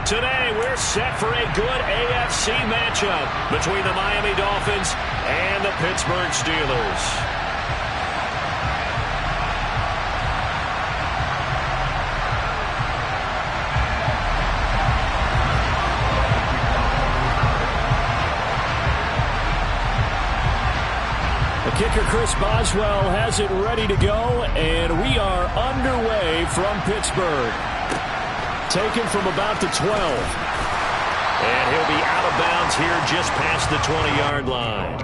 Today, we're set for a good AFC matchup between the Miami Dolphins and the Pittsburgh Steelers. The kicker, Chris Boswell, has it ready to go, and we are underway from Pittsburgh. Taken from about the 12. And he'll be out of bounds here just past the 20-yard line.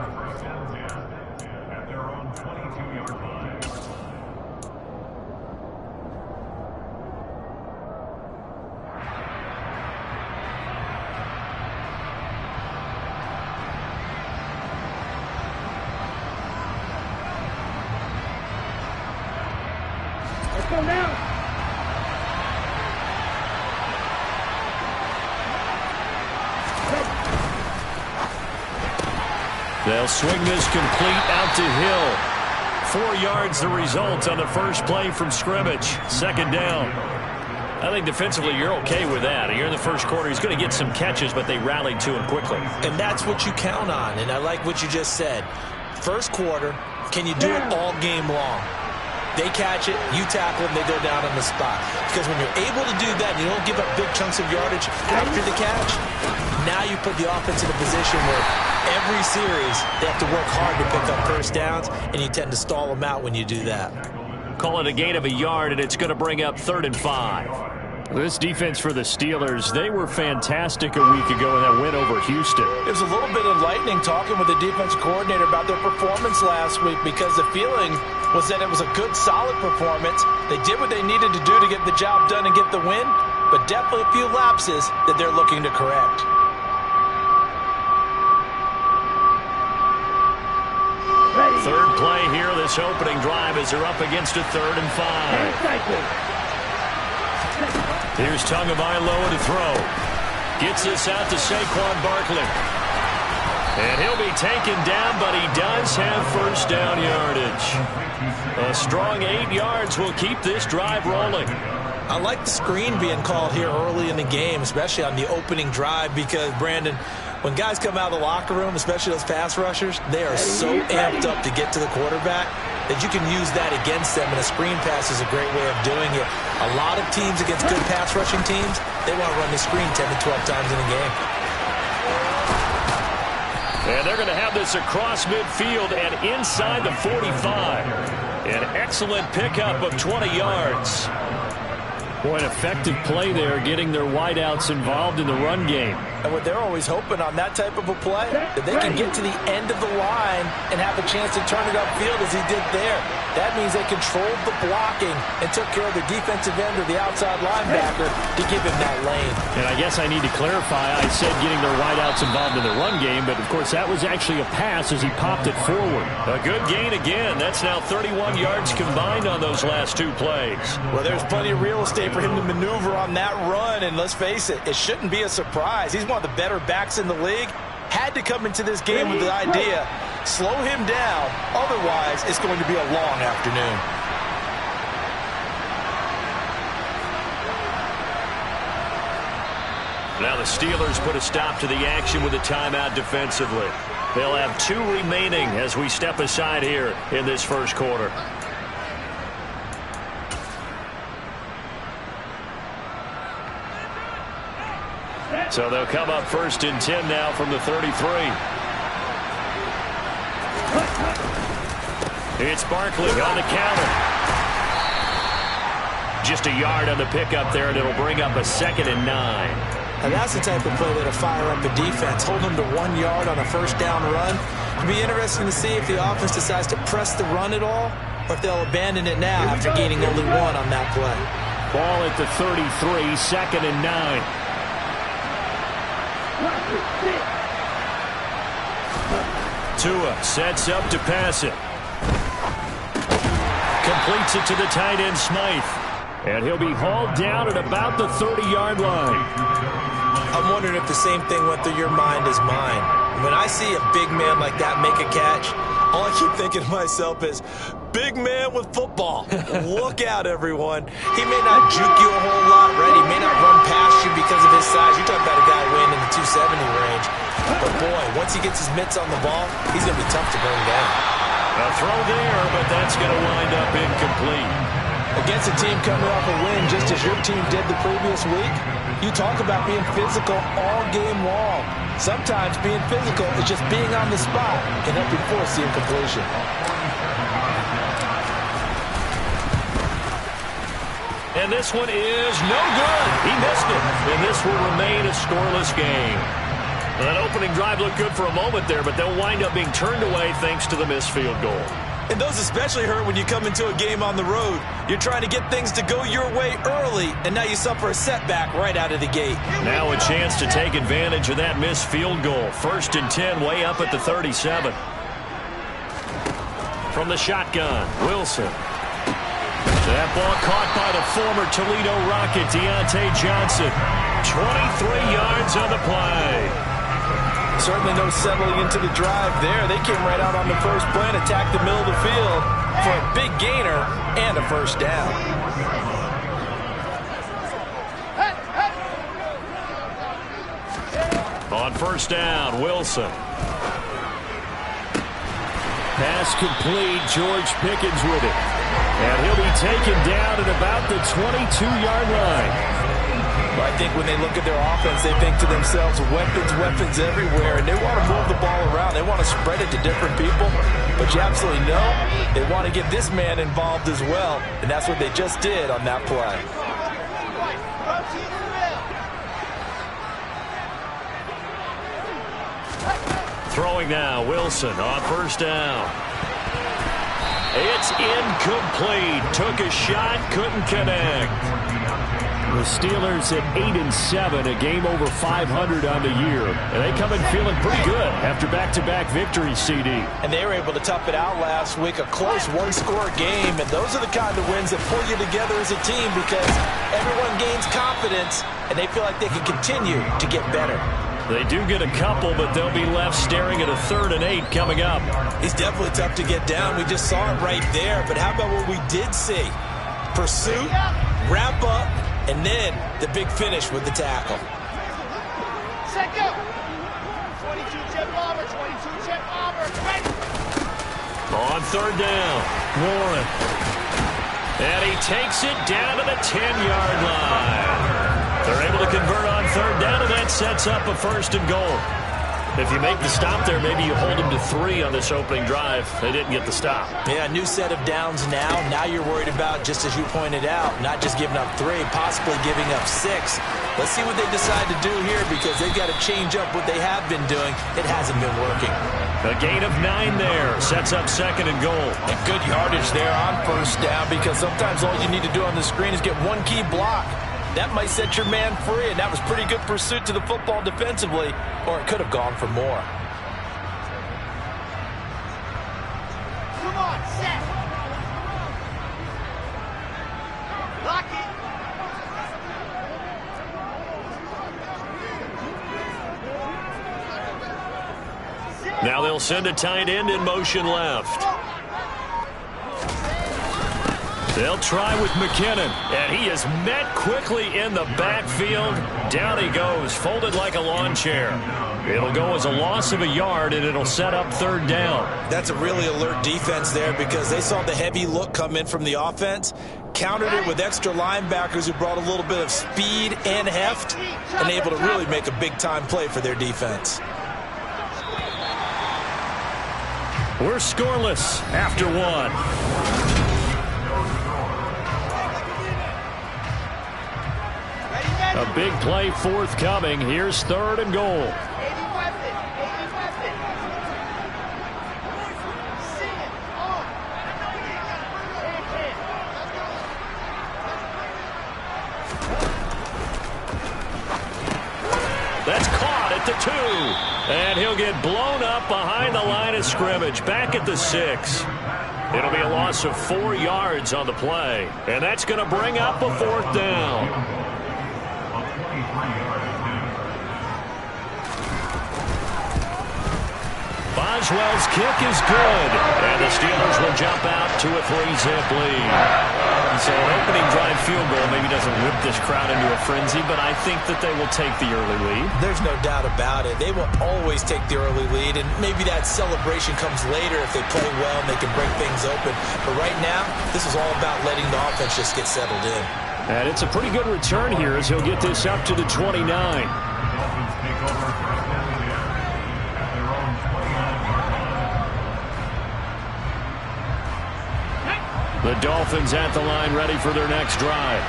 Let's go now. They'll swing this complete out to Hill. 4 yards the result on the first play from scrimmage. Second down. I think defensively you're okay with that. You're in the first quarter. He's going to get some catches, but they rallied to him quickly. And that's what you count on, and I like what you just said. First quarter, can you do it all game long? They catch it, you tackle them, they go down on the spot. Because when you're able to do that, you don't give up big chunks of yardage after the catch, now you put the offense in a position where every series they have to work hard to pick up first downs, and you tend to stall them out when you do that. Call it a gain of a yard, and it's going to bring up 3rd and 5. This defense for the Steelers, they were fantastic a week ago in that win over Houston. It was a little bit enlightening talking with the defense coordinator about their performance last week, because the feeling was that it was a good, solid performance. They did what they needed to do to get the job done and get the win, but definitely a few lapses that they're looking to correct. Third play here, this opening drive, as they're up against a 3rd and 5. Here's Tagovailoa to throw. Gets this out to Saquon Barkley. And he'll be taken down, but he does have first down yardage. A strong 8 yards will keep this drive rolling. I like the screen being called here early in the game, especially on the opening drive, because, Brandon, when guys come out of the locker room, especially those pass rushers, they are so amped up to get to the quarterback that you can use that against them, and a screen pass is a great way of doing it. A lot of teams against good pass rushing teams, they want to run the screen 10 to 12 times in a game. And they're going to have this across midfield and inside the 45. An excellent pickup of 20 yards. Boy, an effective play there, getting their wideouts involved in the run game. And what they're always hoping on that type of a play, that they can get to the end of the line and have a chance to turn it upfield as he did there. That means they controlled the blocking and took care of the defensive end or the outside linebacker to give him that lane. And I guess I need to clarify, I said getting their wideouts involved in the run game, but of course that was actually a pass as he popped it forward. A good gain again. That's now 31 yards combined on those last 2 plays. Well, there's plenty of real estate for him to maneuver on that run, and let's face it, it shouldn't be a surprise. He's one of the better backs in the league. Had to come into this game with the idea, slow him down, otherwise it's going to be a long afternoon. Now the Steelers put a stop to the action with a timeout defensively. They'll have 2 remaining as we step aside here in this first quarter. So they'll come up 1st and 10 now from the 33. It's Barkley on the counter. Just a yard on the pickup there, and it'll bring up a 2nd and 9. And that's the type of play that'll fire up a defense. Hold them to 1 yard on a first down run. It'll be interesting to see if the offense decides to press the run at all, or if they'll abandon it now after gaining only 1 on that play. Ball at the 33, 2nd and 9. Tua sets up to pass it. Completes it to the tight end, Smythe. And he'll be hauled down at about the 30-yard line. I'm wondering if the same thing went through your mind as mine. When I see a big man like that make a catch, all I keep thinking to myself is, big man with football. Look out, everyone. He may not juke you a whole lot, right? He may not run past you because of his his size, you're talking about a guy weighing in the 270 range. But, boy, once he gets his mitts on the ball, he's going to be tough to bring down. A throw there, but that's going to wind up incomplete. Against a team coming off a win just as your team did the previous week, you talk about being physical all game long. Sometimes being physical is just being on the spot and help you force the incompletion. And this one is no good. He missed it. And this will remain a scoreless game. That opening drive looked good for a moment there, but they'll wind up being turned away thanks to the missed field goal. And those especially hurt when you come into a game on the road. You're trying to get things to go your way early, and now you suffer a setback right out of the gate. Now a chance to take advantage of that missed field goal. 1st and 10, way up at the 37. From the shotgun, Wilson. That ball caught by the former Toledo Rocket, Deontay Johnson. 23 yards on the play. Certainly no settling into the drive there. They came right out on the first play and attacked the middle of the field for a big gainer and a first down. On first down, Wilson. Pass complete. George Pickens with it. And he'll be taken down at about the 22-yard line. I think when they look at their offense, they think to themselves, weapons everywhere, and they want to move the ball around. They want to spread it to different people, but you absolutely know they want to get this man involved as well, and that's what they just did on that play. Throwing now, Wilson on first down. It's incomplete. Took a shot, couldn't connect. The Steelers at 8-7, a game over 500 on the year. And they come in feeling pretty good after back-to-back victories, CD. And they were able to tough it out last week, a close one-score game. And those are the kind of wins that pull you together as a team because everyone gains confidence and they feel like they can continue to get better. They do get a couple, but they'll be left staring at a 3rd and 8 coming up. He's definitely tough to get down. We just saw it right there. But how about what we did see? Pursuit, wrap up, and then the big finish with the tackle. Set go. 22-chip bomber, 22-chip bomber. Ready. On 3rd down, Warren. And he takes it down to the 10-yard line. They're able to convert on 3rd down, and that sets up a 1st and goal. If you make the stop there, maybe you hold them to 3 on this opening drive. They didn't get the stop. Yeah, new set of downs now. Now you're worried about, just as you pointed out, not just giving up 3, possibly giving up 6. Let's see what they decide to do here because they've got to change up what they have been doing. It hasn't been working. A gain of 9 there. Sets up 2nd and goal. And good yardage there on first down because sometimes all you need to do on the screen is get one key block. That might set your man free, and that was pretty good pursuit to the football defensively, or it could have gone for more. Come on, set. Lock it. Now they'll send a tight end in motion left. They'll try with McKinnon, and he is met quickly in the backfield. Down he goes, folded like a lawn chair. It'll go as a loss of a yard, and it'll set up 3rd down. That's a really alert defense there because they saw the heavy look come in from the offense, countered it with extra linebackers who brought a little bit of speed and heft, and able to really make a big-time play for their defense. We're scoreless after 1. A big play forthcoming. Here's 3rd and goal. That's caught at the 2. And he'll get blown up behind the line of scrimmage. Back at the 6. It'll be a loss of 4 yards on the play. And that's going to bring up a 4th down. Boswell's kick is good. And the Steelers will jump out to a 3-zip lead. So an opening drive field goal maybe doesn't whip this crowd into a frenzy, but I think that they will take the early lead. There's no doubt about it. They will always take the early lead, and maybe that celebration comes later if they play well and they can break things open. But right now, this is all about letting the offense just get settled in. And it's a pretty good return here as he'll get this up to the 29. The Dolphins at the line ready for their next drive.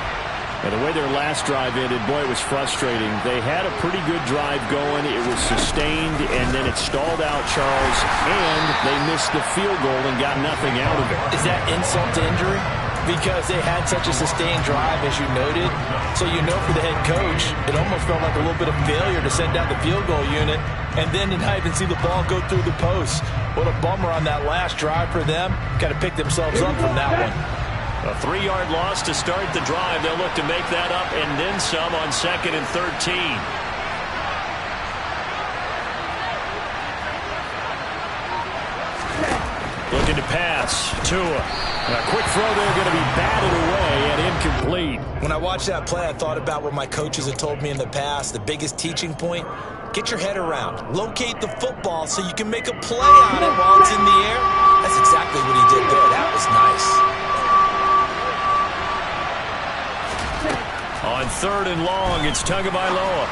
And the way their last drive ended, boy, it was frustrating. They had a pretty good drive going. It was sustained, and then it stalled out, Charles, and they missed the field goal and got nothing out of it. Is that insult to injury? Because they had such a sustained drive, as you noted. So you know for the head coach, it almost felt like a little bit of failure to send out the field goal unit and then to not even see the ball go through the post. What a bummer on that last drive for them. Got to pick themselves up from that one. A 3-yard loss to start the drive. They'll look to make that up and then some on 2nd and 13. Looking to pass. Tua. A quick throw there going to be batted away and incomplete. When I watched that play, I thought about what my coaches had told me in the past. The biggest teaching point, get your head around. Locate the football so you can make a play on it while it's in the air. That's exactly what he did there. That was nice. On 3rd and long, it's Tagovailoa.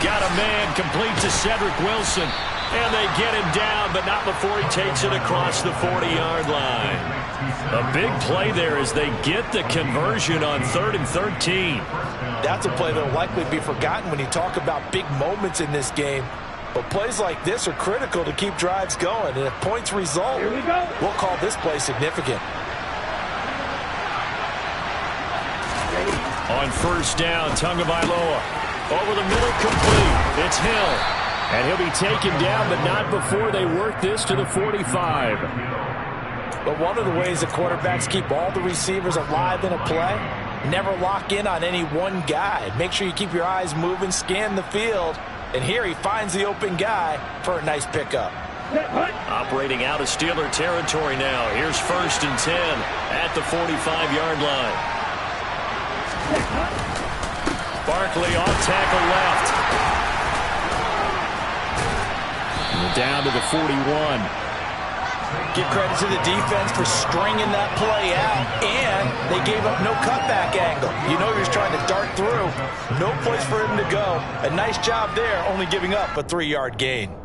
Got a man complete to Cedric Wilson. And they get him down, but not before he takes it across the 40-yard line. A big play there as they get the conversion on 3rd and 13. That's a play that will likely be forgotten when you talk about big moments in this game. But plays like this are critical to keep drives going. And if points result, we'll call this play significant. On 1st down, Tagovailoa. Over the middle, complete. It's Hill. And he'll be taken down, but not before they work this to the 45. But one of the ways that quarterbacks keep all the receivers alive in a play, never lock in on any one guy. Make sure you keep your eyes moving, scan the field. And here he finds the open guy for a nice pickup. Operating out of Steeler territory now. Here's 1st and 10 at the 45-yard line. Barkley off tackle left. Down to the 41. Give credit to the defense for stringing that play out, and they gave up no cutback angle. You know you're just trying to dart through. No place for him to go. A nice job there, only giving up a 3-yard gain.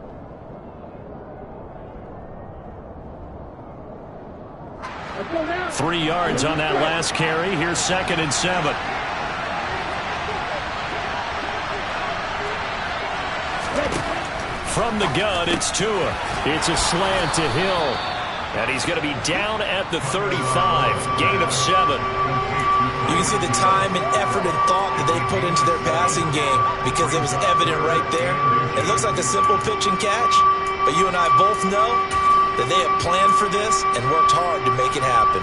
Three yards on that last carry. Here's 2nd and 7. From the gun, it's Tua. It's a slant to Hill. And he's going to be down at the 35. Gain of 7. You can see the time and effort and thought that they put into their passing game because it was evident right there. It looks like a simple pitch and catch, but you and I both know that they have planned for this and worked hard to make it happen.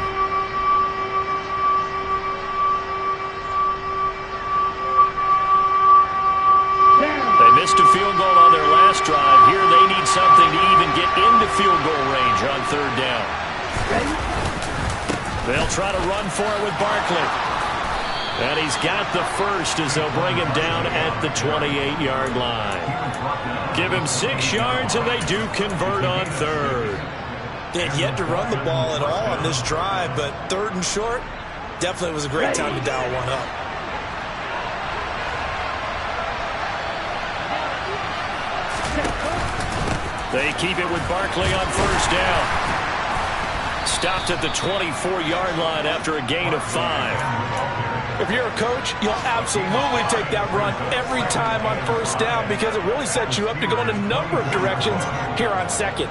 Missed a field goal on their last drive. Here they need something to even get into field goal range on 3rd down. They'll try to run for it with Barkley. And he's got the first as they'll bring him down at the 28-yard line. Give him 6 yards and they do convert on 3rd. They had yet to run the ball at all on this drive, but 3rd and short definitely was a great time to dial one up. They keep it with Barkley on 1st down. Stopped at the 24-yard line after a gain of 5. If you're a coach, you'll absolutely take that run every time on 1st down because it really sets you up to go in a number of directions here on 2nd.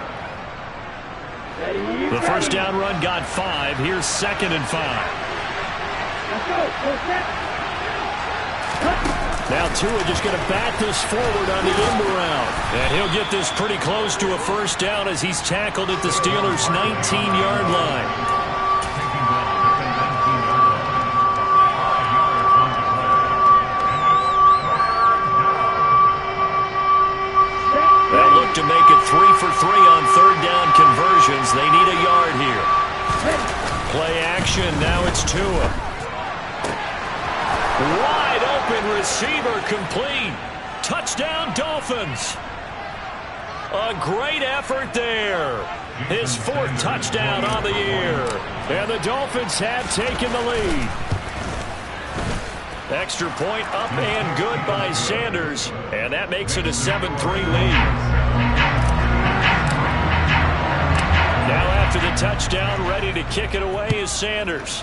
The 1st down run got 5. Here's 2nd and 5. Now Tua just going to bat this forward on the end around. And he'll get this pretty close to a 1st down as he's tackled at the Steelers' 19-yard line. They'll look look to make it 3 for 3 on third down conversions. They need a yard here. Play action. Now it's Tua. Wide open receiver complete. Touchdown Dolphins. A great effort there. His 4th touchdown on the year. And the Dolphins have taken the lead. Extra point up and good by Sanders. And that makes it a 7-3 lead. Now after the touchdown, ready to kick it away is Sanders.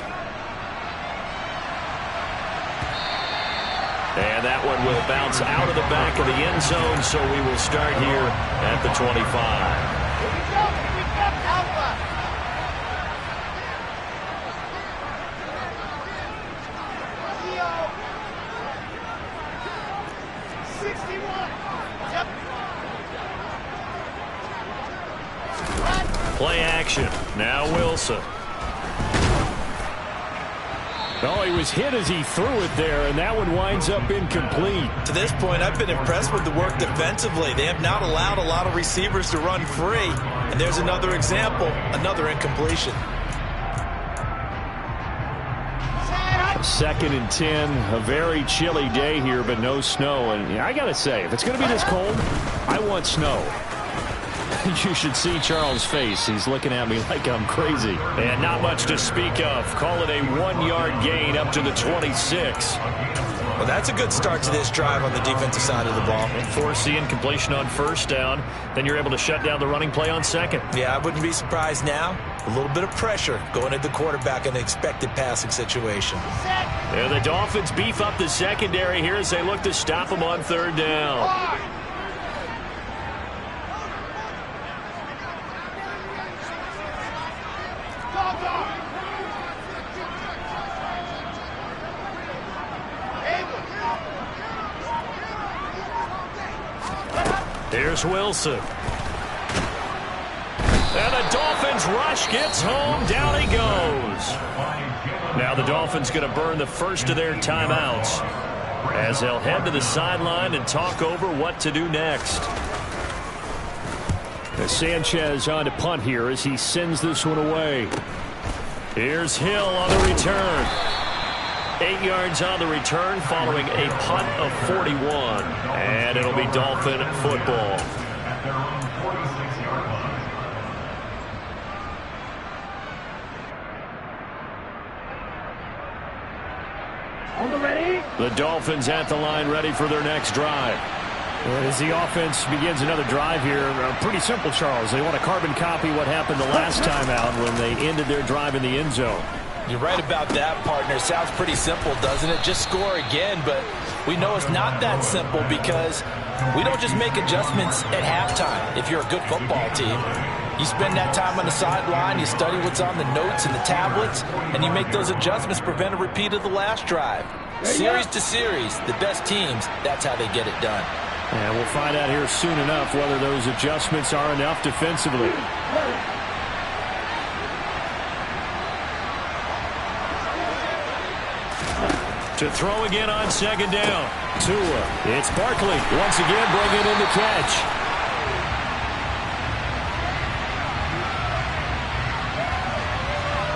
And that one will bounce out of the back of the end zone, so we will start here at the 25. Here we go, Alpha. Leo. 61. Yep. Play action. Now Wilson. Oh, he was hit as he threw it there, and that one winds up incomplete. To this point, I've been impressed with the work defensively. They have not allowed a lot of receivers to run free. And there's another example, another incompletion. 2nd and 10, a very chilly day here, but no snow. And I got to say, if it's going to be this cold, I want snow. You should see Charles' face. He's looking at me like I'm crazy. And not much to speak of. Call it a 1-yard gain up to the 26. Well, that's a good start to this drive on the defensive side of the ball. Force the incompletion on first down. Then you're able to shut down the running play on second. Yeah, I wouldn't be surprised now. A little bit of pressure going at the quarterback in an expected passing situation. And the Dolphins beef up the secondary here as they look to stop them on third down. Here's Wilson. And the Dolphins rush gets home. Down he goes. Now the Dolphins going to burn the first of their timeouts as they'll head to the sideline and talk over what to do next. Sanchez on to punt here as he sends this one away. Here's Hill on the return. 8 yards on the return following a punt of 41. And it'll be Dolphin football. The Dolphins at the line ready for their next drive. As the offense begins another drive here, pretty simple, Charles. They want to carbon copy what happened the last time out when they ended their drive in the end zone. You're right about that, partner. Sounds pretty simple, doesn't it? Just score again, but we know it's not that simple because we don't just make adjustments at halftime if you're a good football team. You spend that time on the sideline, you study what's on the notes and the tablets, and you make those adjustments, prevent a repeat of the last drive. Series to series, the best teams, that's how they get it done. And we'll find out here soon enough whether those adjustments are enough defensively. To throw again on second down. Tua. It's Barkley once again bringing in the catch.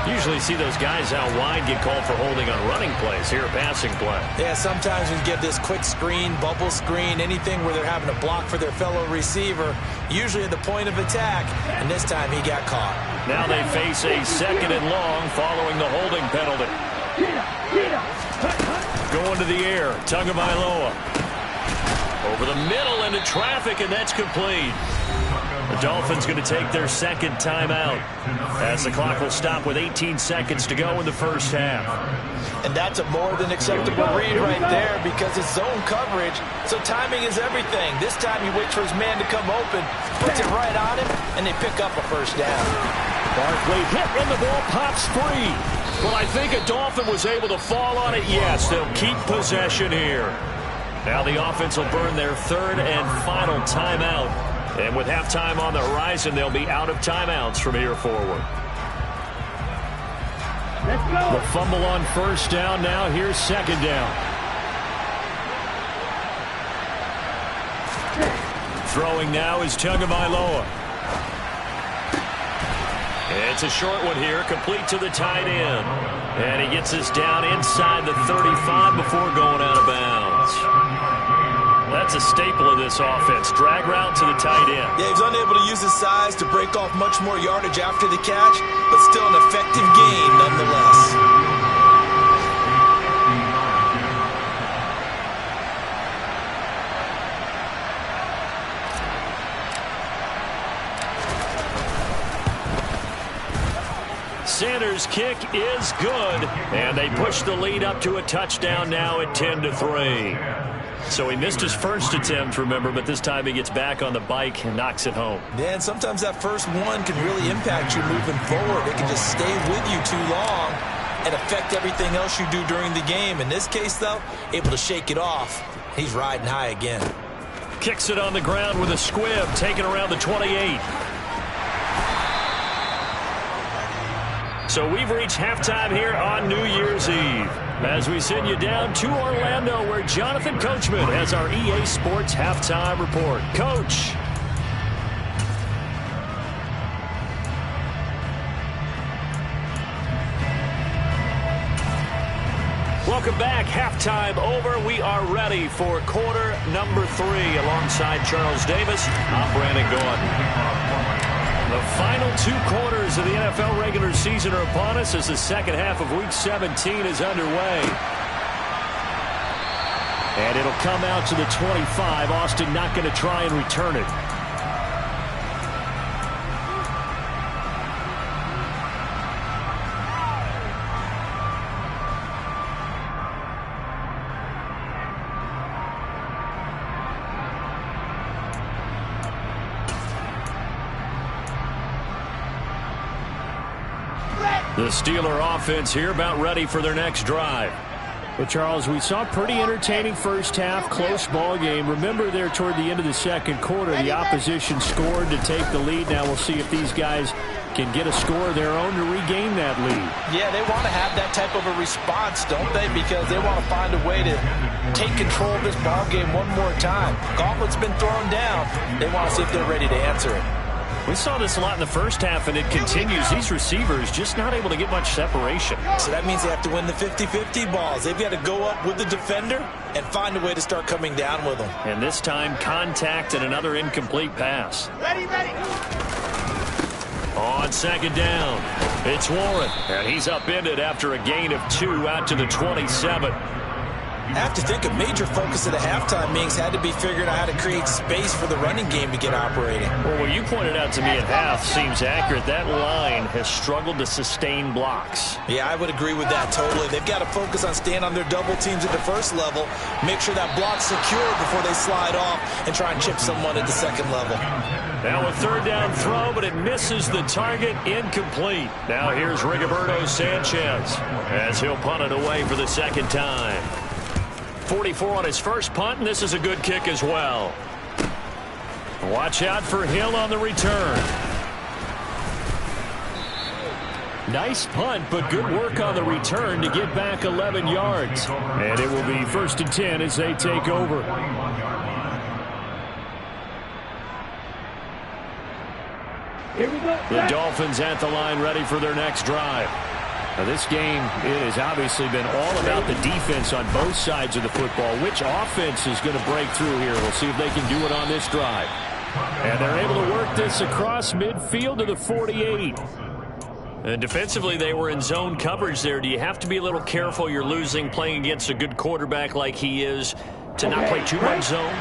Usually see those guys out wide get called for holding on running plays. Here, a passing play. Yeah, sometimes we get this quick screen, bubble screen, anything where they're having to block for their fellow receiver, usually at the point of attack, and this time he got caught. Now they face a 2nd and long following the holding penalty. Going to the air, Tagovailoa. Over the middle into traffic, and that's complete. The Dolphins going to take their 2nd timeout as the clock will stop with 18 seconds to go in the first half. And that's a more than acceptable read right there because it's zone coverage, so timing is everything. This time he waits for his man to come open, puts it right on him, and they pick up a first down. Barkley hit and the ball pops free. Well, I think a Dolphin was able to fall on it. Yes, they'll keep possession here. Now the offense will burn their 3rd and final timeout. And with halftime on the horizon, they'll be out of timeouts from here forward. Let's go. The fumble on first down. Now here's 2nd down. Throwing now is Tagovailoa. It's a short one here, complete to the tight end. And he gets us down inside the 35 before going out of bounds. That's a staple of this offense. Drag route to the tight end. Yeah, he was unable to use his size to break off much more yardage after the catch, but still an effective gain nonetheless. Sanders' kick is good, and they push the lead up to a touchdown now at 10-3. So he missed his first attempt, remember, but this time he gets back on the bike and knocks it home. Yeah, and sometimes that first one can really impact you moving forward. It can just stay with you too long and affect everything else you do during the game. In this case, though, able to shake it off. He's riding high again. Kicks it on the ground with a squib, taken around the 28. So we've reached halftime here on New Year's Eve as we send you down to Orlando, where Jonathan Coachman has our EA Sports Halftime Report. Coach. Welcome back. Halftime over. We are ready for quarter number 3 alongside Charles Davis. I'm Brandon Gordon. The final 2 quarters of the NFL regular season are upon us as the second half of Week 17 is underway. And it'll come out to the 25. Austin not going to try and return it. The Steeler offense here about ready for their next drive. Well, Charles, we saw a pretty entertaining first half, close ball game. Remember there toward the end of the second quarter, the opposition scored to take the lead. Now we'll see if these guys can get a score of their own to regain that lead. Yeah, they want to have that type of a response, don't they? Because they want to find a way to take control of this ball game one more time. Gauntlet's been thrown down. They want to see if they're ready to answer it. We saw this a lot in the first half, and it continues. These receivers just not able to get much separation. So that means they have to win the 50-50 balls. They've got to go up with the defender and find a way to start coming down with them. And this time, contact and another incomplete pass. Ready, ready. On second down, it's Warren, and he's upended after a gain of 2 out to the 27. I have to think a major focus of the halftime meetings had to be figuring out how to create space for the running game to get operating. Well, what you pointed out to me at half seems accurate. That line has struggled to sustain blocks. Yeah, I would agree with that totally. They've got to focus on staying on their double teams at the first level, make sure that block's secure before they slide off and try and chip someone at the second level. Now a third down throw, but it misses the target, incomplete. Now here's Rigoberto Sanchez as he'll punt it away for the second time. 44 on his first punt, and this is a good kick as well. Watch out for Hill on the return. Nice punt, but good work on the return to get back 11 yards. And it will be 1st and 10 as they take over. Here we go. The Dolphins at the line ready for their next drive. Now, this game has obviously been all about the defense on both sides of the football. Which offense is going to break through here? We'll see if they can do it on this drive. And they're able to work this across midfield to the 48. And defensively, they were in zone coverage there. Do you have to be a little careful? You're losing playing against a good quarterback like he is to not play too much zone?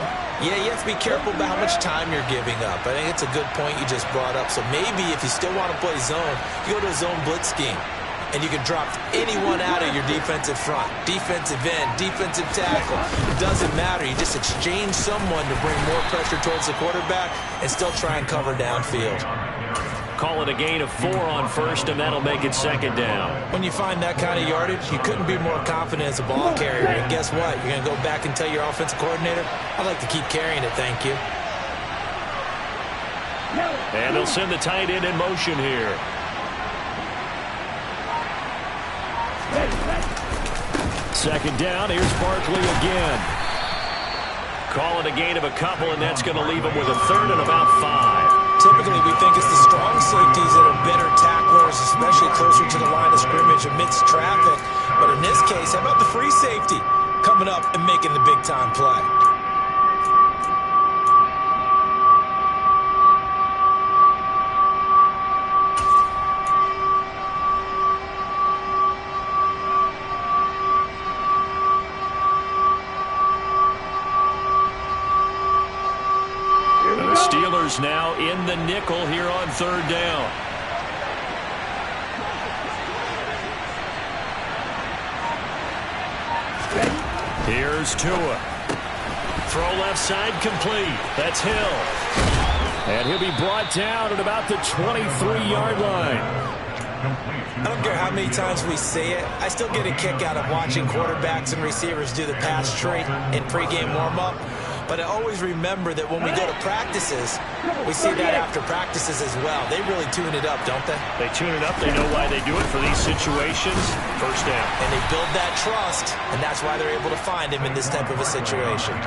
Yeah, you have to be careful about how much time you're giving up. I think it's a good point you just brought up. So maybe if you still want to play zone, you go to a zone blitz scheme. And you can drop anyone out of your defensive front, defensive end, defensive tackle. It doesn't matter. You just exchange someone to bring more pressure towards the quarterback and still try and cover downfield. Call it a gain of 4 on first, and that'll make it second down. When you find that kind of yardage, you couldn't be more confident as a ball carrier. And guess what? You're going to go back and tell your offensive coordinator, I'd like to keep carrying it, thank you. And they'll send the tight end in motion here. Second down, here's Barkley again. Call it a gain of a couple, and that's going to leave them with a third and about 5. Typically, we think it's the strong safeties that are better tacklers, especially closer to the line of scrimmage amidst traffic. But in this case, how about the free safety coming up and making the big-time play? Steelers now in the nickel here on third down. Here's Tua. Throw left side complete. That's Hill. And he'll be brought down at about the 23-yard line. I don't care how many times we say it, I still get a kick out of watching quarterbacks and receivers do the pass tree in pregame warm-up. But I always remember that when we go to practices, we see that after practices as well. They really tune it up, don't they? They tune it up. They know why they do it for these situations. First down. And they build that trust, and that's why they're able to find him in this type of a situation.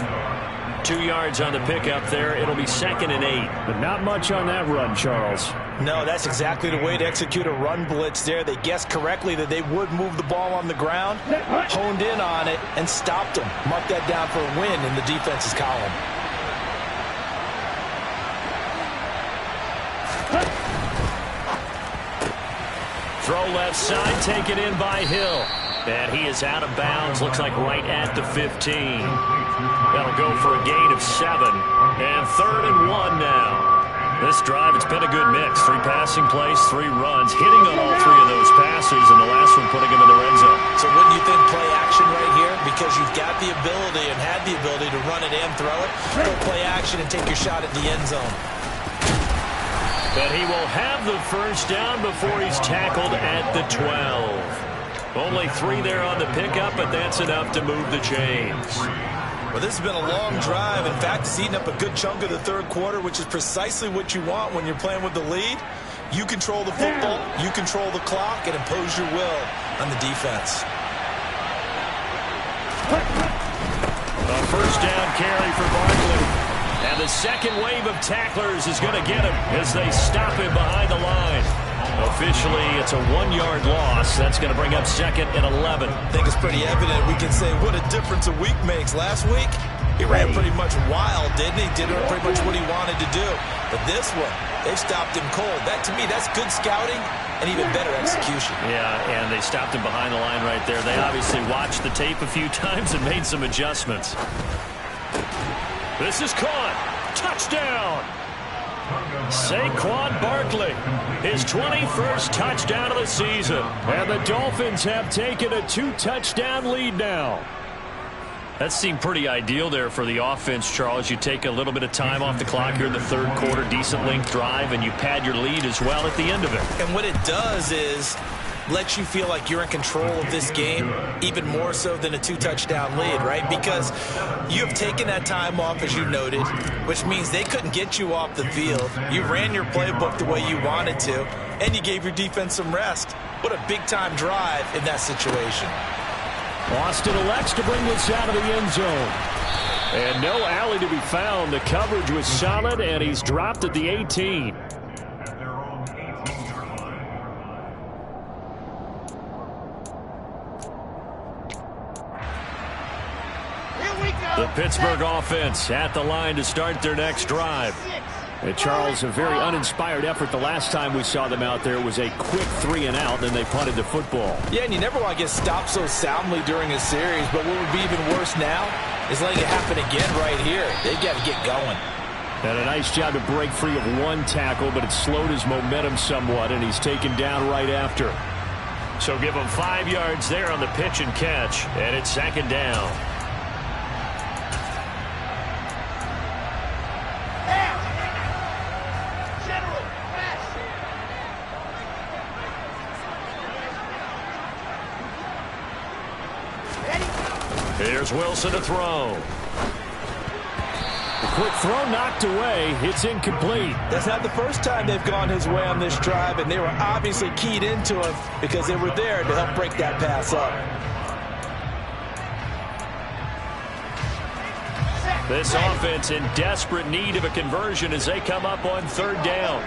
2 yards on the pickup there. It'll be 2nd and 8. But not much on that run, Charles. No, that's exactly the way to execute a run blitz there. They guessed correctly that they would move the ball on the ground, honed in on it, and stopped them. Mark that down for a win in the defense's column. Throw left side, taken in by Hill. And he is out of bounds, looks like right at the 15. That'll go for a gain of 7. And 3rd and 1 now. This drive, it's been a good mix. 3 passing plays, 3 runs, hitting on all 3 of those passes, and the last one putting him in the red zone. So wouldn't you think play action right here? Because you've got the ability and had the ability to run it and throw it. Go play action and take your shot at the end zone. But he will have the first down before he's tackled at the 12. Only 3 there on the pickup, but that's enough to move the chains. Well, this has been a long drive. In fact, it's eaten up a good chunk of the third quarter, which is precisely what you want when you're playing with the lead. You control the football, you control the clock, and impose your will on the defense. A first down carry for Barkley. And the second wave of tacklers is going to get him as they stop him behind the line. Officially, it's a 1-yard loss. That's going to bring up 2nd and 11. I think it's pretty evident. We can say what a difference a week makes. Last week, he ran pretty much wild, didn't he? Did pretty much what he wanted to do. But this one, they've stopped him cold. That, to me, that's good scouting and even better execution. Yeah, and they stopped him behind the line right there. They obviously watched the tape a few times and made some adjustments. This is caught. Touchdown. Saquon Barkley, his 21st touchdown of the season. And the Dolphins have taken a 2-touchdown lead now. That seemed pretty ideal there for the offense, Charles. You take a little bit of time off the clock here in the third quarter, decent length drive, and you pad your lead as well at the end of it. And what it does is lets you feel like you're in control of this game even more so than a 2-touchdown lead, right? Because you have taken that time off, as you noted, which means they couldn't get you off the field. You ran your playbook the way you wanted to, and you gave your defense some rest. What a big-time drive in that situation. Austin elects to bring this out of the end zone. And no alley to be found. The coverage was solid, and he's dropped at the 18. The Pittsburgh offense at the line to start their next drive. And Charles, a very uninspired effort. The last time we saw them out there was a quick 3-and-out, then they punted the football. Yeah, and you never want to get stopped so soundly during a series, but what would be even worse now is letting it happen again right here. They've got to get going. And a nice job to break free of 1 tackle, but it slowed his momentum somewhat, and he's taken down right after. So give him 5 yards there on the pitch and catch, and it's 2nd down. Here's Wilson to throw. The quick throw knocked away. It's incomplete. That's not the first time they've gone his way on this drive, and they were obviously keyed into him because they were there to help break that pass up. This offense in desperate need of a conversion as they come up on third down.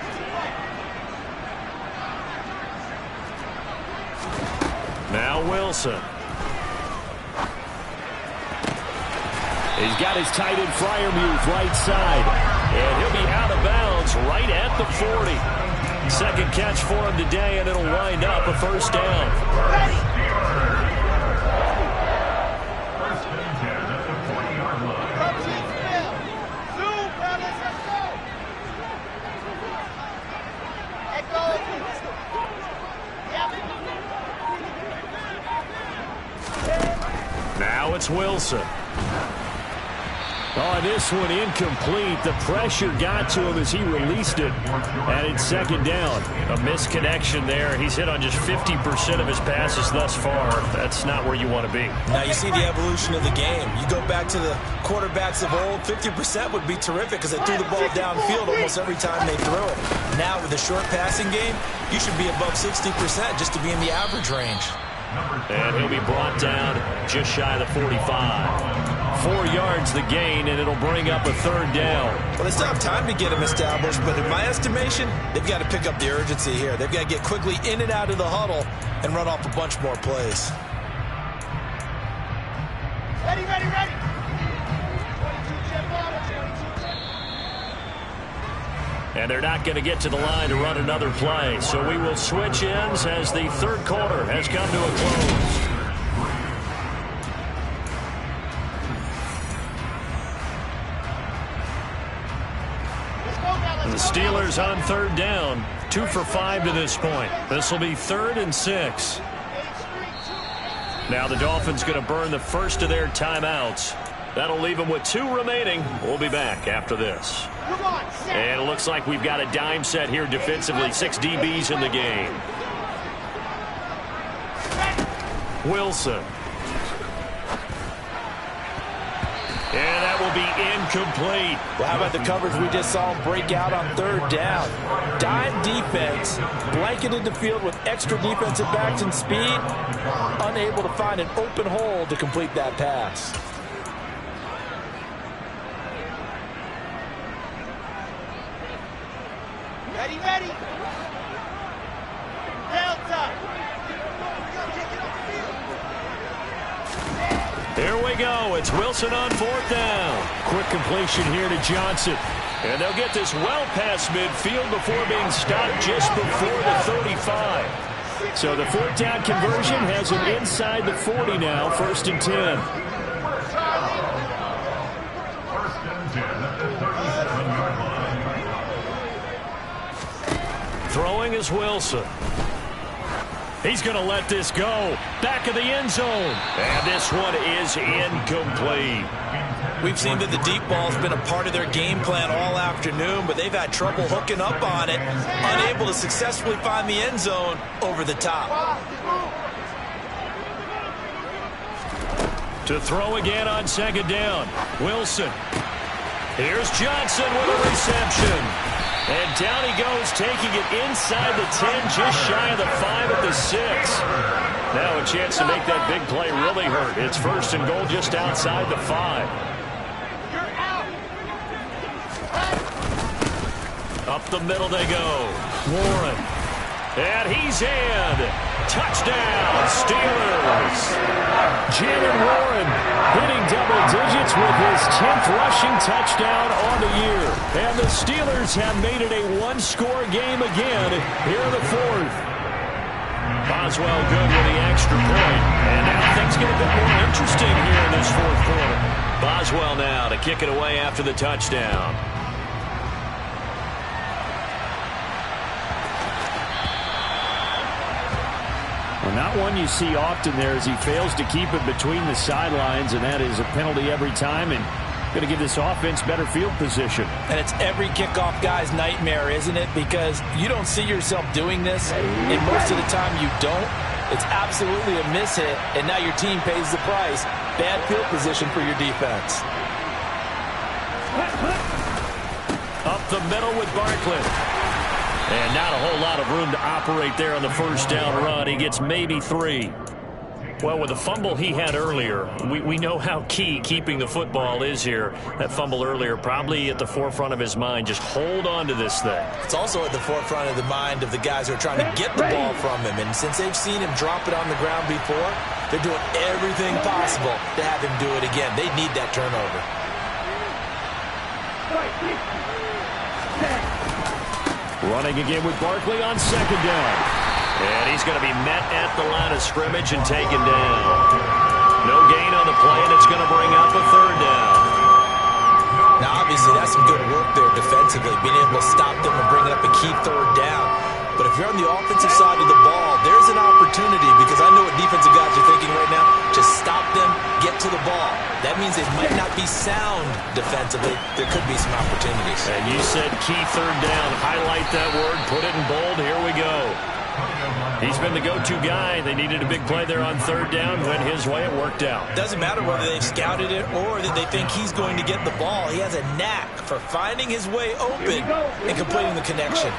Now Wilson. He's got his tight end Freiermuth right side. And he'll be out of bounds right at the 40. Second catch for him today, and it'll wind up a first down. Now it's Wilson. Oh, this one incomplete. The pressure got to him as he released it. And it's second down. A misconnection there. He's hit on just 50% of his passes thus far. That's not where you want to be. Now you see the evolution of the game. You go back to the quarterbacks of old, 50% would be terrific because they threw the ball downfield almost every time they threw it. Now with the short passing game, you should be above 60% just to be in the average range. And he'll be brought down just shy of the 45. 4 yards the gain, and it'll bring up a third down. Well, they still have time to get him established, but in my estimation, they've got to pick up the urgency here. They've got to get quickly in and out of the huddle and run off a bunch more plays. Ready, ready, ready. And they're not going to get to the line to run another play. So we will switch ends as the third quarter has come to a close. The Steelers on third down, 2 for 5 to this point. This will be 3rd and 6. Now the Dolphins going to burn the first of their timeouts. That'll leave them with 2 remaining. We'll be back after this. And it looks like we've got a dime set here defensively. 6 DBs in the game. Wilson. And that will be incomplete. Well, how about the coverage we just saw him break out on third down? Dime defense, blanketed the field with extra defensive backs and speed, unable to find an open hole to complete that pass. Ready, ready. Delta. Here we go. It's Wilson on 4th down. Quick completion here to Johnson. And they'll get this well past midfield before being stopped just before the 35. So the 4th down conversion has him inside the 40 now. 1st and 10. Throwing is Wilson. He's going to let this go. Back of the end zone. And this one is incomplete. We've seen that the deep ball's been a part of their game plan all afternoon, but they've had trouble hooking up on it, unable to successfully find the end zone over the top. To throw again on 2nd down. Wilson. Here's Johnson with a reception. And down he goes, taking it inside the 10, just shy of the 5 at the 6. Now a chance to make that big play really hurt. It's 1st and goal just outside the 5. Up the middle they go. Warren. And he's in. Touchdown, Steelers. Jalen Warren hitting double digits with his 10th rushing touchdown on the year. And the Steelers have made it a 1-score game again here in the 4th. Boswell good with the extra point. And now things get a bit more interesting here in this 4th quarter. Boswell now to kick it away after the touchdown. Well, not one you see often there as he fails to keep it between the sidelines, and that is a penalty every time, and going to give this offense better field position. And it's every kickoff guy's nightmare, isn't it? Because you don't see yourself doing this, and most of the time you don't. It's absolutely a miss-hit, and now your team pays the price. Bad field position for your defense. Up the middle with Barkley. And not a whole lot of room to operate there on the 1st down run. He gets maybe 3. Well, with the fumble he had earlier, we know how key keeping the football is here. That fumble earlier probably at the forefront of his mind. Just hold on to this thing. It's also at the forefront of the mind of the guys who are trying to get the ball from him. And since they've seen him drop it on the ground before, they're doing everything possible to have him do it again. They need that turnover. Running again with Barkley on second down. And he's going to be met at the line of scrimmage and taken down. No gain on the play, and it's going to bring up a third down. Now, obviously, that's some good work there defensively, being able to stop them and bring up a key third down. But if you're on the offensive side of the ball, there's an opportunity, because I know what defensive guys are thinking right now. Just stop them, get to the ball. That means they might not be sound defensively. There could be some opportunities. And you said key third down. Highlight that word. Put it in bold. Here we go. He's been the go-to guy. They needed a big play there on third down. Went his way. It worked out. Doesn't matter whether they've scouted it or that they think he's going to get the ball. He has a knack for finding his way open and completing the connection.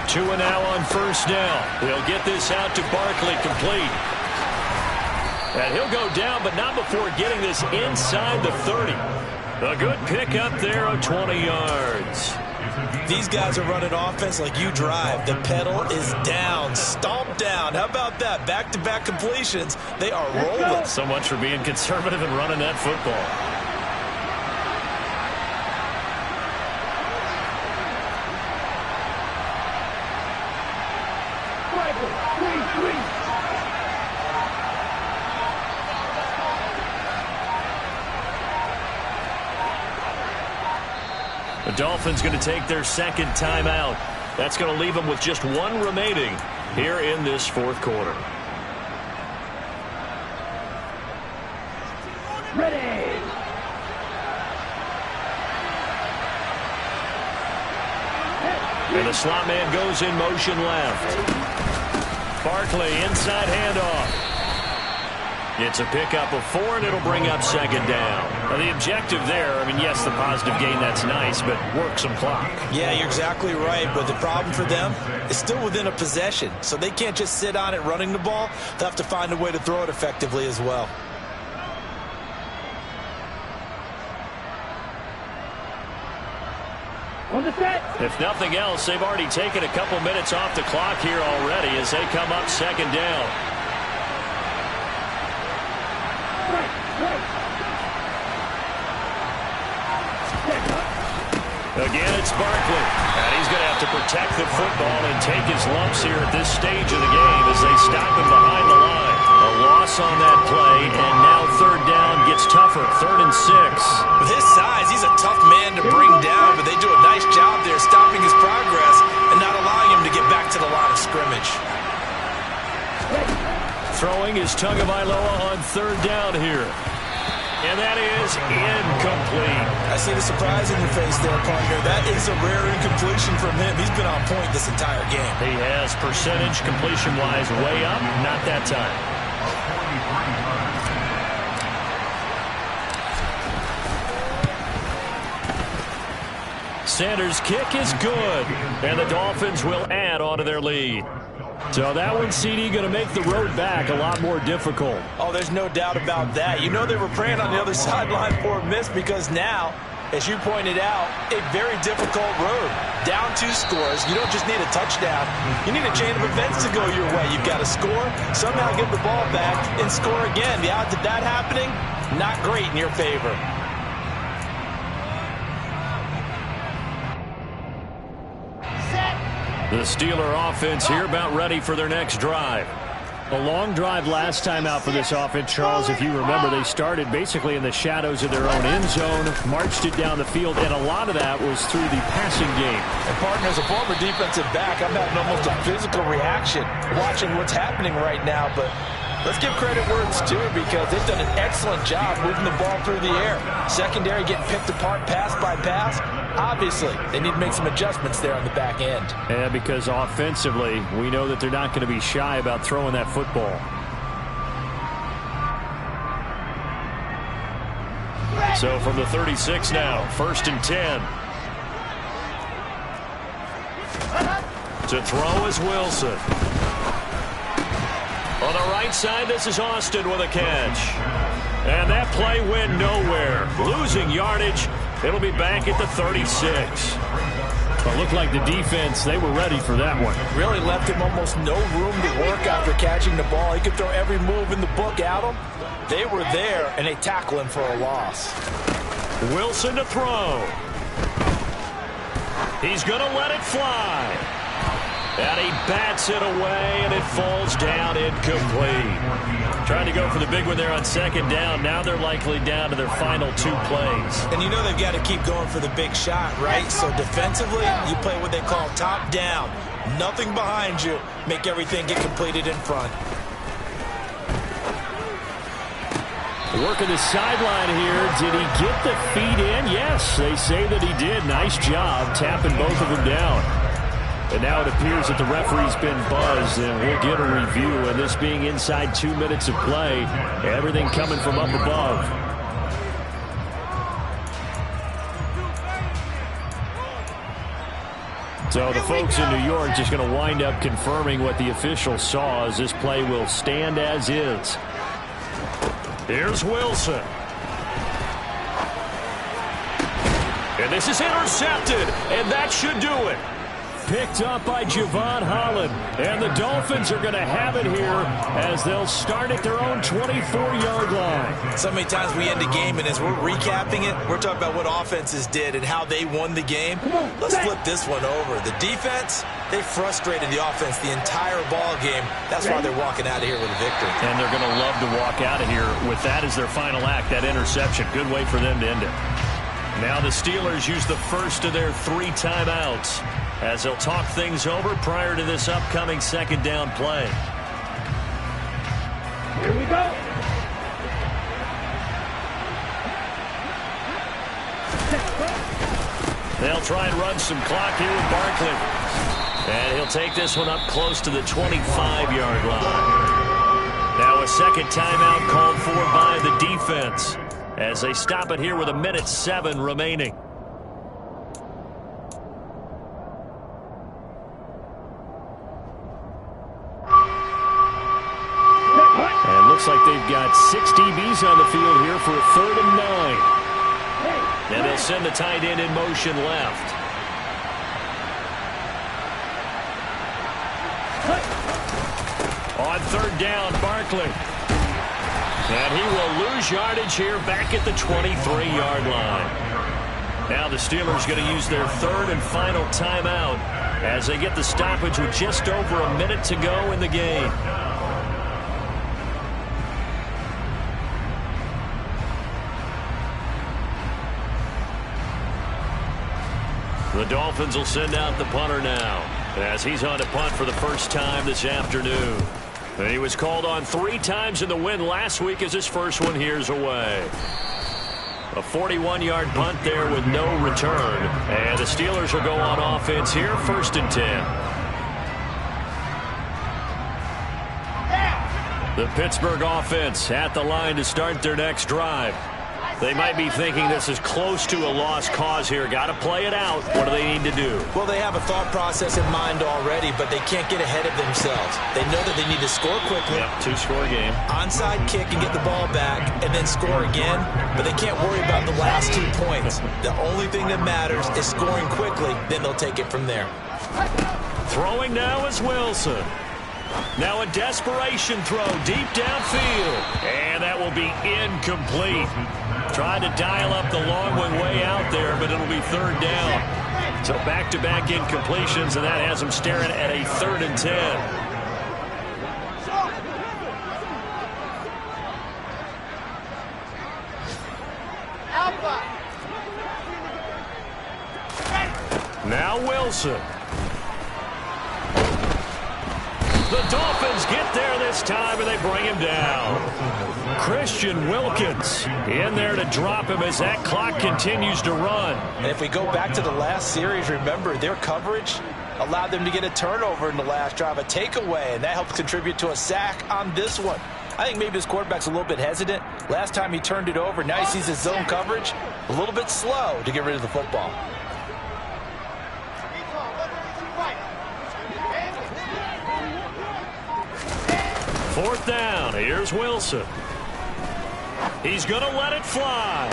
2 and now on first down. He'll get this out to Barkley, complete. And he'll go down, but not before getting this inside the 30. A good pickup there of 20 yards. These guys are running offense like you drive. The pedal is down, stomped down. How about that? Back-to-back completions. They are rolling. So much for being conservative and running that football. The Dolphins going to take their second timeout. That's going to leave them with just one remaining here in this fourth quarter. Ready. And the slot man goes in motion left. Barkley inside handoff. It's a pickup of 4, and it'll bring up second down. Now, the objective there, I mean, yes, the positive gain, that's nice, but work some clock. Yeah, you're exactly right, but the problem for them is still within a possession, so they can't just sit on it running the ball. They'll have to find a way to throw it effectively as well. On the set. If nothing else, they've already taken a couple minutes off the clock here already as they come up second down. Again, it's Barkley. And he's going to have to protect the football and take his lumps here at this stage of the game as they stop him behind the line. A loss on that play, and now third down gets tougher. 3rd and 6. With his size, he's a tough man to bring down, but they do a nice job there stopping his progress and not allowing him to get back to the line of scrimmage. Throwing is Tagovailoa on third down here. And that is incomplete. I see the surprise in your face there, partner. That is a rare incompletion from him. He's been on point this entire game. He has percentage completion-wise way up. Not that time. Sanders' kick is good. And the Dolphins will add on to their lead. So that one, CD, going to make the road back a lot more difficult. Oh, there's no doubt about that. You know they were praying on the other sideline for a miss because now, as you pointed out, a very difficult road. Down 2 scores. You don't just need a touchdown. You need a chain of events to go your way. You've got to score, somehow get the ball back, and score again. The odds of that happening, not great in your favor. The Steeler offense here about ready for their next drive. A long drive last time out for this offense, Charles. If you remember, they started basically in the shadows of their own end zone, marched it down the field, and a lot of that was through the passing game. And, partner, as a former defensive back, I'm having almost a physical reaction watching what's happening right now. But let's give credit where it's due because they've done an excellent job moving the ball through the air. Secondary getting picked apart pass by pass. Obviously, they need to make some adjustments there on the back end. Yeah, because offensively, we know that they're not going to be shy about throwing that football. So from the 36 now, 1st and 10. To throw is Wilson. On the right side, this is Austin with a catch. And that play went nowhere. Losing yardage. It'll be back at the 36. It looked like the defense, they were ready for that one. Really left him almost no room to work after catching the ball. He could throw every move in the book at him. They were there, and they tackle him for a loss. Wilson to throw. He's going to let it fly. And he bats it away, and it falls down incomplete. Trying to go for the big one there on second down. Now they're likely down to their final 2 plays. And you know they've got to keep going for the big shot, right? So defensively, you play what they call top down. Nothing behind you. Make everything get completed in front. Working the sideline here. Did he get the feet in? Yes, they say that he did. Nice job tapping both of them down. And now it appears that the referee's been buzzed, and we'll get a review. And this being inside 2 minutes of play, everything coming from up above. So the folks in New York just going to wind up confirming what the official saw, as this play will stand as is. Here's Wilson. And this is intercepted, and that should do it. Picked up by Javon Holland. And the Dolphins are going to have it here as they'll start at their own 24-yard line. So many times we end a game, and as we're recapping it, we're talking about what offenses did and how they won the game. Let's flip this one over. The defense, they frustrated the offense the entire ball game. That's why they're walking out of here with a victory. And they're going to love to walk out of here with that as their final act, that interception. Good way for them to end it. Now the Steelers use the first of their 3 timeouts as they'll talk things over prior to this upcoming second down play. Here we go. They'll try and run some clock here with Barkley. And he'll take this one up close to the 25-yard line. Now a second timeout called for by the defense as they stop it here with 1:07 remaining. And looks like they've got 6 DBs on the field here for a 3rd and 9. And they'll send the tight end in motion left. On 3rd down, Barkley. And he will lose yardage here back at the 23-yard line. Now the Steelers going to use their 3rd and final timeout as they get the stoppage with just over a minute to go in the game. The Dolphins will send out the punter now as he's on to punt for the first time this afternoon. And he was called on 3 times in the win last week as his first one here's away. A 41-yard punt there with no return. And the Steelers will go on offense here, 1st and 10. The Pittsburgh offense at the line to start their next drive. They might be thinking this is close to a lost cause here. Got to play it out. What do they need to do? Well, they have a thought process in mind already, but they can't get ahead of themselves. They know that they need to score quickly. Yep, 2-score game. Onside kick and get the ball back and then score again, but they can't worry about the last 2 points. The only thing that matters is scoring quickly, then they'll take it from there. Throwing now is Wilson. Now a desperation throw deep downfield. And that will be incomplete. Trying to dial up the long one way out there, but it'll be 3rd down. So back-to-back incompletions, and that has them staring at a 3rd and 10. Now Wilson. The Dolphins get there this time, and they bring him down. Christian Wilkins in there to drop him as that clock continues to run. And if we go back to the last series, remember, their coverage allowed them to get a turnover in the last drive, a takeaway, and that helped contribute to a sack on this one. I think maybe his quarterback's a little bit hesitant. Last time he turned it over, now he sees his zone coverage a little bit slow to get rid of the football. 4th down. Here's Wilson. He's going to let it fly.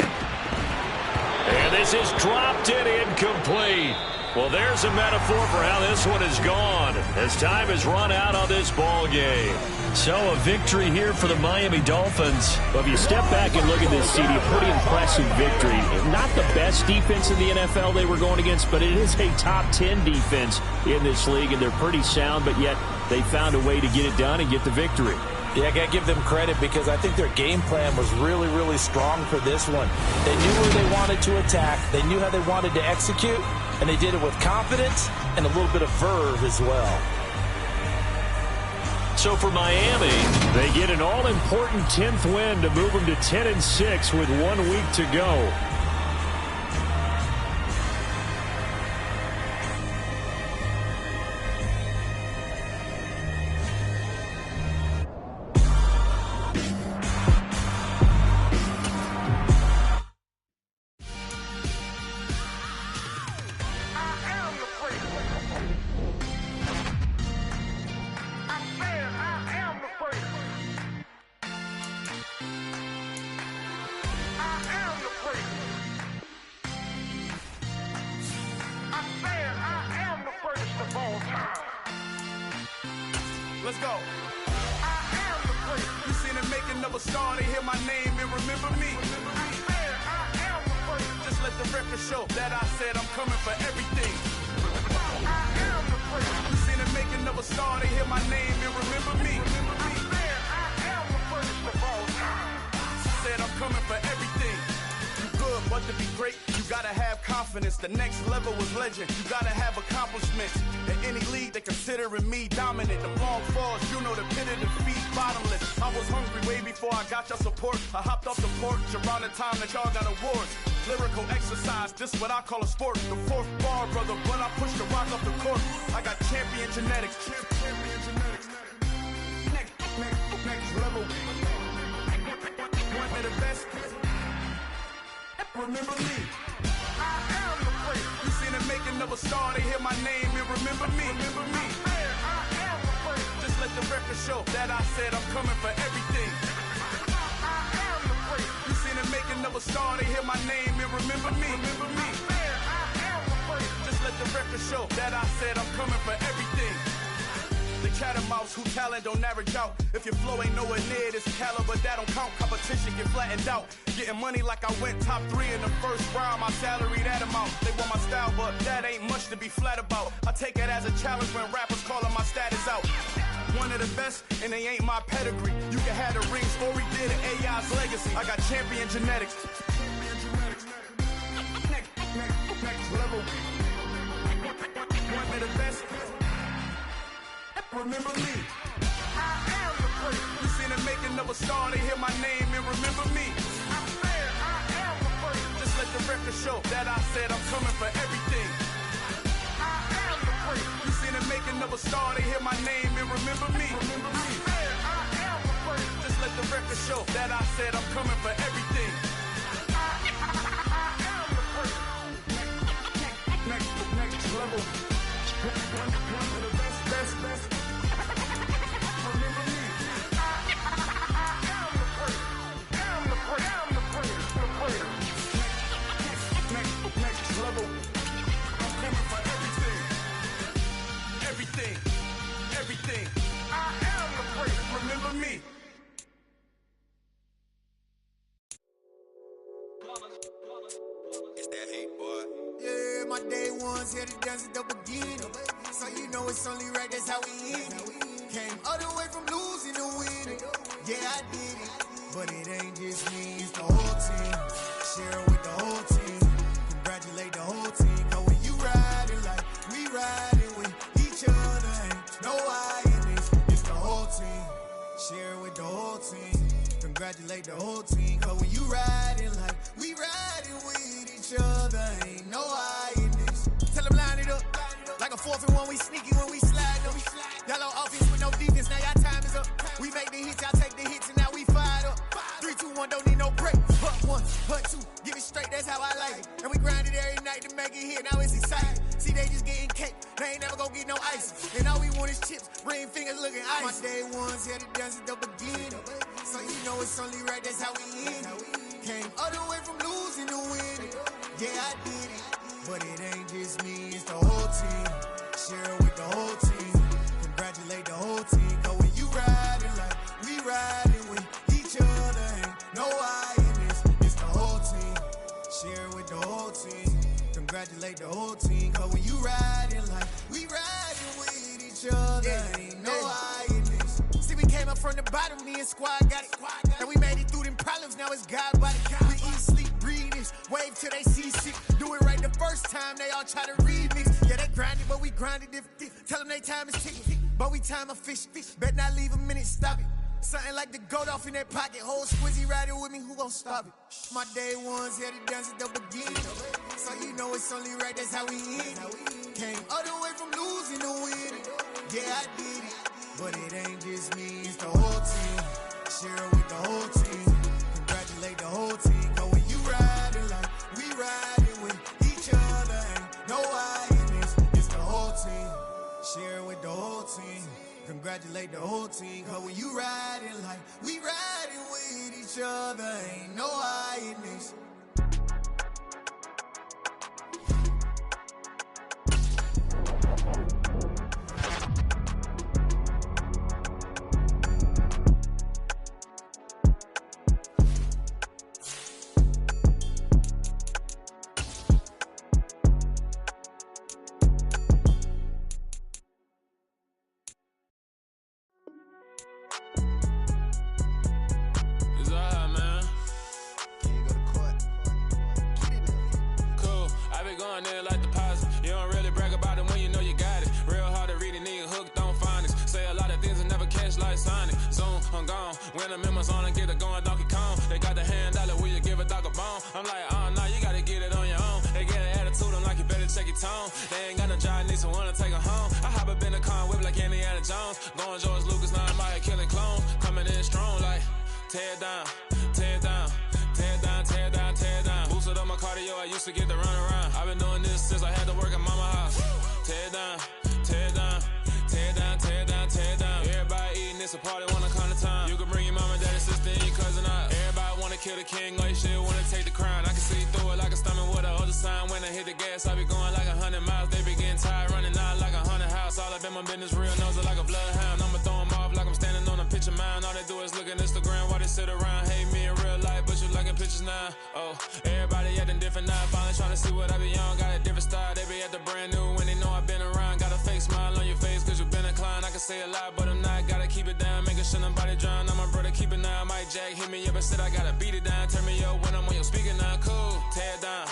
And this is dropped in incomplete. Well, there's a metaphor for how this one is gone as time has run out on this ball game. So a victory here for the Miami Dolphins. Well, if you step back and look at this, CD, a pretty impressive victory. Not the best defense in the NFL they were going against, but it is a top 10 defense in this league, and they're pretty sound, but yet they found a way to get it done and get the victory. Yeah, I got to give them credit because I think their game plan was really, really strong for this one. They knew where they wanted to attack. They knew how they wanted to execute, and they did it with confidence and a little bit of verve as well. So for Miami, they get an all-important 10th win to move them to 10-6 with 1 week to go. Let's go. I am the place. You seen it making of a star, they hear my name and remember me. I am the place. Just let the record show that I said I'm coming for everything. I am the place. You seen it making of a star, they hear my name and remember me. I am the first of all time. Said I'm coming for everything. You good, but to be great, you gotta have confidence. The next level was legend. You gotta have accomplishments. In any league, they considering me dominant. The long falls, you know the pit of defeat, bottomless. I was hungry way before I got your support. I hopped off the porch around the time that y'all got awards. Lyrical exercise, this what I call a sport. The 4th bar, brother, when I push the rock up the court. I got champion genetics. Champion genetics. Next level. One of the best. Remember me. I am the place. You seen the making of a star, they hear my name and remember me. Remember me. I am the place. Just let the record show that I said I'm coming for everything. I am the place. You seen the making of a star, they hear my name and remember me. Remember me. I am the place. Just let the record show that I said I'm coming for everything. The catamouse who talent don't average out. If your flow ain't nowhere near this caliber, that don't count. Competition get flattened out. Getting money like I went top 3 in the first round. My salary that amount. They want my style, but that ain't much to be flat about. I take it as a challenge when rappers calling my status out. One of the best, and they ain't my pedigree. You can have the rings, or we did it, AI's legacy. I got champion genetics. Next level. One of the best. Remember me. I am the place. You seen the making of a star, they hear my name and remember me. I said I am the place. Just let the record show that I said I'm coming for everything. I am the place. You seen the making of a star, they hear my name and remember me. Remember me. I said I am the place. Just let the record show that I said I'm coming for everything. I am the place. Next level. One of the best. Everything. I am the place. Remember me. It's that hate, boy. Yeah, my day ones here to dance at the beginning. So you know it's only right, that's how we end it. Came all the way from losing to winning. Yeah, I did it. But it ain't just me, it's the whole team. Share it with the whole team. Congratulate the whole team. Cause when you riding like we riding with each other, ain't no I in this. It's the whole team. Share it with the whole team. Congratulate the whole team. Cause when you riding like we riding with each other, ain't no I in this. Tell them line it up. Like a 4th and 1, we sneaky when we slide them. Yellow offense with no defense, now y'all time is up. We make the hits, y'all take the hits, and now we fired up. 3, 2, 1, don't need no break. Buck 1, buck 2, give it straight, that's how I like it. And we grind it every night to make it hit, now it's exciting. See, they just getting cake, they ain't never gonna get no ice. And all we want is chips, ring fingers looking ice. My day ones here to dance at the beginning. So you know it's only right, that's how we end it. Came all the way from losing to winning. Yeah, I did it. But it ain't just me, it's the whole team. Share it with the whole team. Congratulate the whole team. Cause when you riding like we riding with each other, ain't no I in this. It's the whole team. Share it with the whole team. Congratulate the whole team. Cause when you riding like we riding with each other, ain't no I in this. See, we came up from the bottom, me and squad got it. And we made it through them problems, now it's God body. We eat, sleep, breathe this, wave till they see sick. Do it right the first time, they all try to remix. Yeah, they grinded, but we grinded different. Tell them they time is ticking, but we time a fish. Bet not leave a minute, stop it. Something like the goat off in that pocket. Whole squizzy riding with me, who gon' stop it? My day ones here to dance at the beginning. So you know it's only right, that's how we end it. Came all the way from losing to winning. Yeah, I did it. But it ain't just me, it's the whole team. Share it with the whole team. Congratulate the whole team. Cause when you riding like we riding with each other, ain't no I in this. It's the whole team. Share it with the whole team. Congratulate the whole team. Cause when you riding like we riding with each other, ain't no I in this. When the members on and get it going Donkey Kong, they got the hand dollar, will you give a dog a bone? I'm like, oh no, you gotta get it on your own. They get an attitude, I'm like, you better check your tone. They ain't got no job, need someone to take her home. I hop up in the car, whip like Indiana Jones. Going George Lucas, now I'm out here killing clones. Coming in strong like, tear down, tear down, tear down, tear down, tear down. Boosted up my cardio, I used to get to run around. I've been doing this since I had to work at mama house. Tear down, tear down, tear down, tear down, tear down. Everybody eating, it's a party, wanna come to time. You can bring your mama, daddy, sister, and your cousin out. Everybody wanna kill the king, like shit, wanna take the crown. I can see through it like a stomach with a other sign. When I hit the gas, I be going like 100 miles. They be getting tired, running out like 100 house. All up in my business, real nose like a bloodhound. I'ma throw 'em off like I'm standing on a picture mound. All they do is look at Instagram while they sit around. Hate me in real life, but you liking pictures now. Oh, everybody acting different now. Finally trying to see what I be on. Got a different style, they be at the brand new when they know I've been around. Got a fake smile on your face, cause you been inclined. I can say a lot, but I'm not. Gotta keep it down, making sure nobody drown. I'm my brother, keep it now. Mike Jack hit me up and said I gotta beat it down. Turn me up when I'm on your speaker now. Cool, tear down,